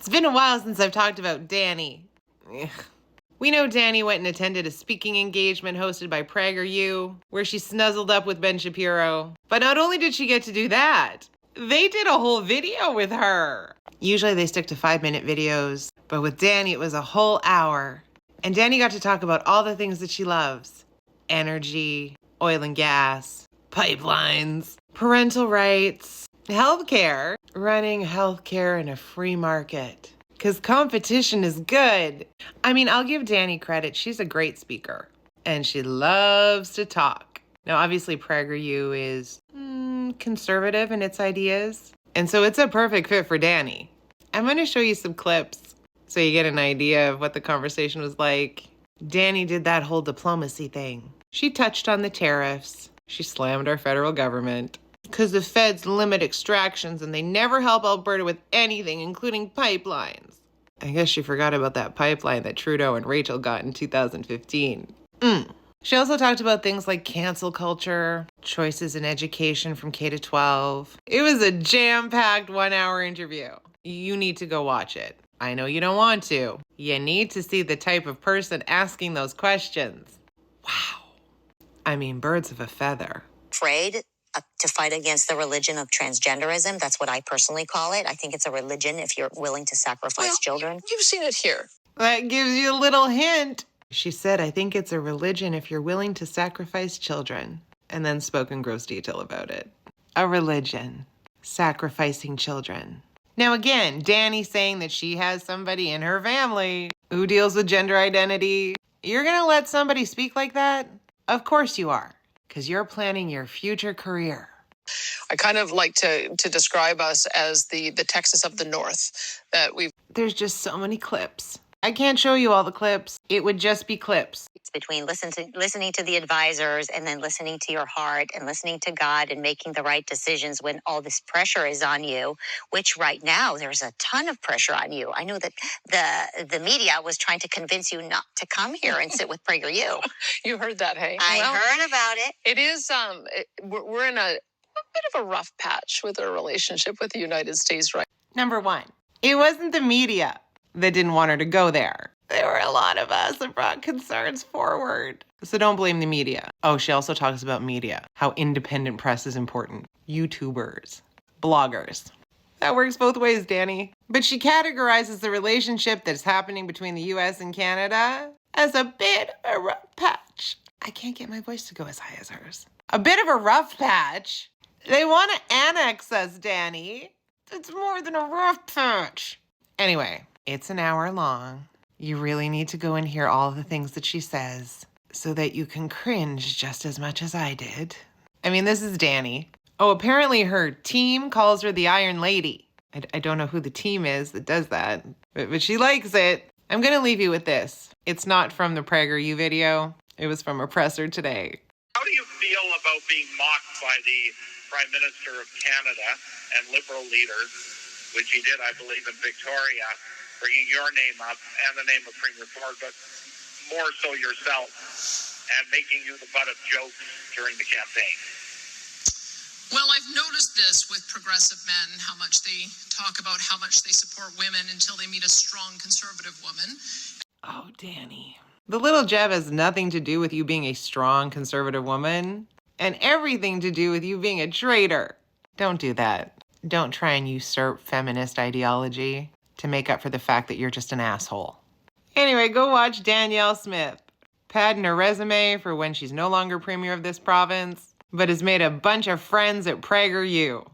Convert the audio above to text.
It's been a while since I've talked about Danny. Ugh. We know Danny went and attended a speaking engagement hosted by Prager U, where she snuzzled up with Ben Shapiro. But not only did she get to do that, they did a whole video with her. Usually they stick to 5-minute videos, but with Danny it was a whole hour. And Danny got to talk about all the things that she loves. Energy, oil and gas, pipelines, parental rights, healthcare, running healthcare in a free market. Because competition is good. I mean, I'll give Danny credit. She's a great speaker. And she loves to talk. Now, obviously, Prager U is conservative in its ideas. And so it's a perfect fit for Danny. I'm going to show you some clips so you get an idea of what the conversation was like. Danny did that whole diplomacy thing. She touched on the tariffs. She slammed our federal government. Because the feds limit extractions and they never help Alberta with anything, including pipelines. I guess she forgot about that pipeline that Trudeau and Rachel got in 2015. She also talked about things like cancel culture, choices in education from K to 12. It was a jam-packed 1-hour interview. You need to go watch it. I know you don't want to. You need to see the type of person asking those questions. Wow. I mean, birds of a feather. Afraid to fight against the religion of transgenderism. That's what I personally call it. I think it's a religion if you're willing to sacrifice children. You've seen it here. That gives you a little hint. She said, I think it's a religion if you're willing to sacrifice children. And then spoke in gross detail about it. A religion. Sacrificing children. Now again, Danny saying that she has somebody in her family who deals with gender identity. You're gonna let somebody speak like that? Of course you are. Because you're planning your future career. I kind of like to describe us as the Texas of the North. There's just so many clips. I can't show you all the clips. It would just be clips. It's between listening to the advisors and then listening to your heart and listening to God and making the right decisions when all this pressure is on you, which right now there's a ton of pressure on you. I know that the media was trying to convince you not to come here and sit with Prager U. You heard that, hey? I heard about it. It is, we're in a bit of a rough patch with our relationship with the United States right now. Number one, it wasn't the media that didn't want her to go there. There were a lot of us that brought concerns forward. So don't blame the media. Oh, she also talks about media, how independent press is important. YouTubers, bloggers. That works both ways, Danny. But she categorizes the relationship that's happening between the US and Canada as a bit of a rough patch. I can't get my voice to go as high as hers. A bit of a rough patch? They want to annex us, Danny. It's more than a rough patch. Anyway, it's an hour long. You really need to go and hear all the things that she says so that you can cringe just as much as I did. I mean, this is Danny. Oh, apparently her team calls her the Iron Lady. I don't know who the team is that does that, but she likes it. I'm going to leave you with this. It's not from the Prager U video. It was from a presser today. How do you feel about being mocked by the Prime Minister of Canada and Liberal leader, which he did, I believe, in Victoria, bringing your name up and the name of Premier Ford, but more so yourself, and making you the butt of jokes during the campaign? Well, I've noticed this with progressive men, how much they talk about how much they support women until they meet a strong conservative woman. Oh, Danny. The little jab has nothing to do with you being a strong conservative woman and everything to do with you being a traitor. Don't do that. Don't try and usurp feminist ideology to make up for the fact that you're just an asshole. Anyway, go watch Danielle Smith, padding her resume for when she's no longer premier of this province, but has made a bunch of friends at Prager U.